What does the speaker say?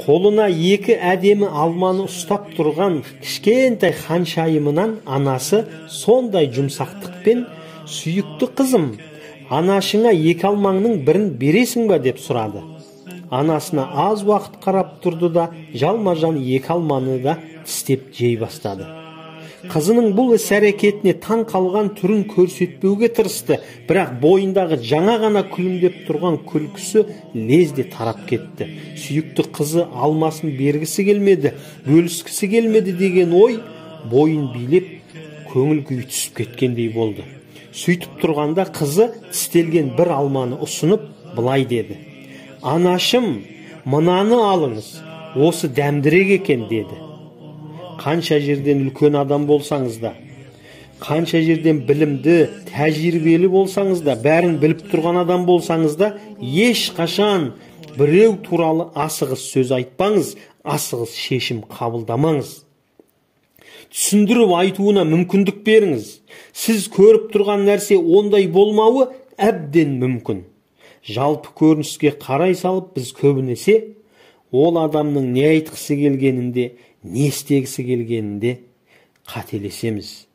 Қолына екі әдемі алманы ұстап тұрған кішкентай ханшайымынан анасы сондай жұмсақтықпен: «Сүйікті қызым, анашыңа екі алмаңның бірін бересің ба?» деп сұрады. Анасына аз уақыт қарап тұрды да жалма-жан екі алманы да тістеп жей бастады. Қызының бұл іс-әрекетіне таң қалған түрін көрсетпеуге тырысты, бірақ бойындағы жаңа ғана күлімдеп тұрған күлкісі лезде тарап кетті. Сүйікті қызы алмасын бергісі келмеді, бөліскісі келмеді деген ой бойын билеп, көңіл күйі түсіп кеткендей болды. Сөйтіп тұрғанда қызы тістелген бір алманы ұсынып былай деді: «Анашым, мынаны алыңыз, осы дәмдірек екен» деді. Қанша жерден үлкен адам болсаңыз да, қанша жерден білімді, тәжірибелі болсаңыз да, бәрін біліп тұрған адам болсаңыз да, ешқашан біреу туралы асығыс сөз айтпаңыз, асығыс шешім қабылдамаңыз. Түсіндіріп айтуына мүмкіндік беріңіз. Сіз көріп тұрған нәрсе ондай болмауы әбден мүмкін. Жалпы көрініске қарай салып, біз көбінесе ол адамның не айтқысы келгенінде, не істегісі келгенінде қателесеміз.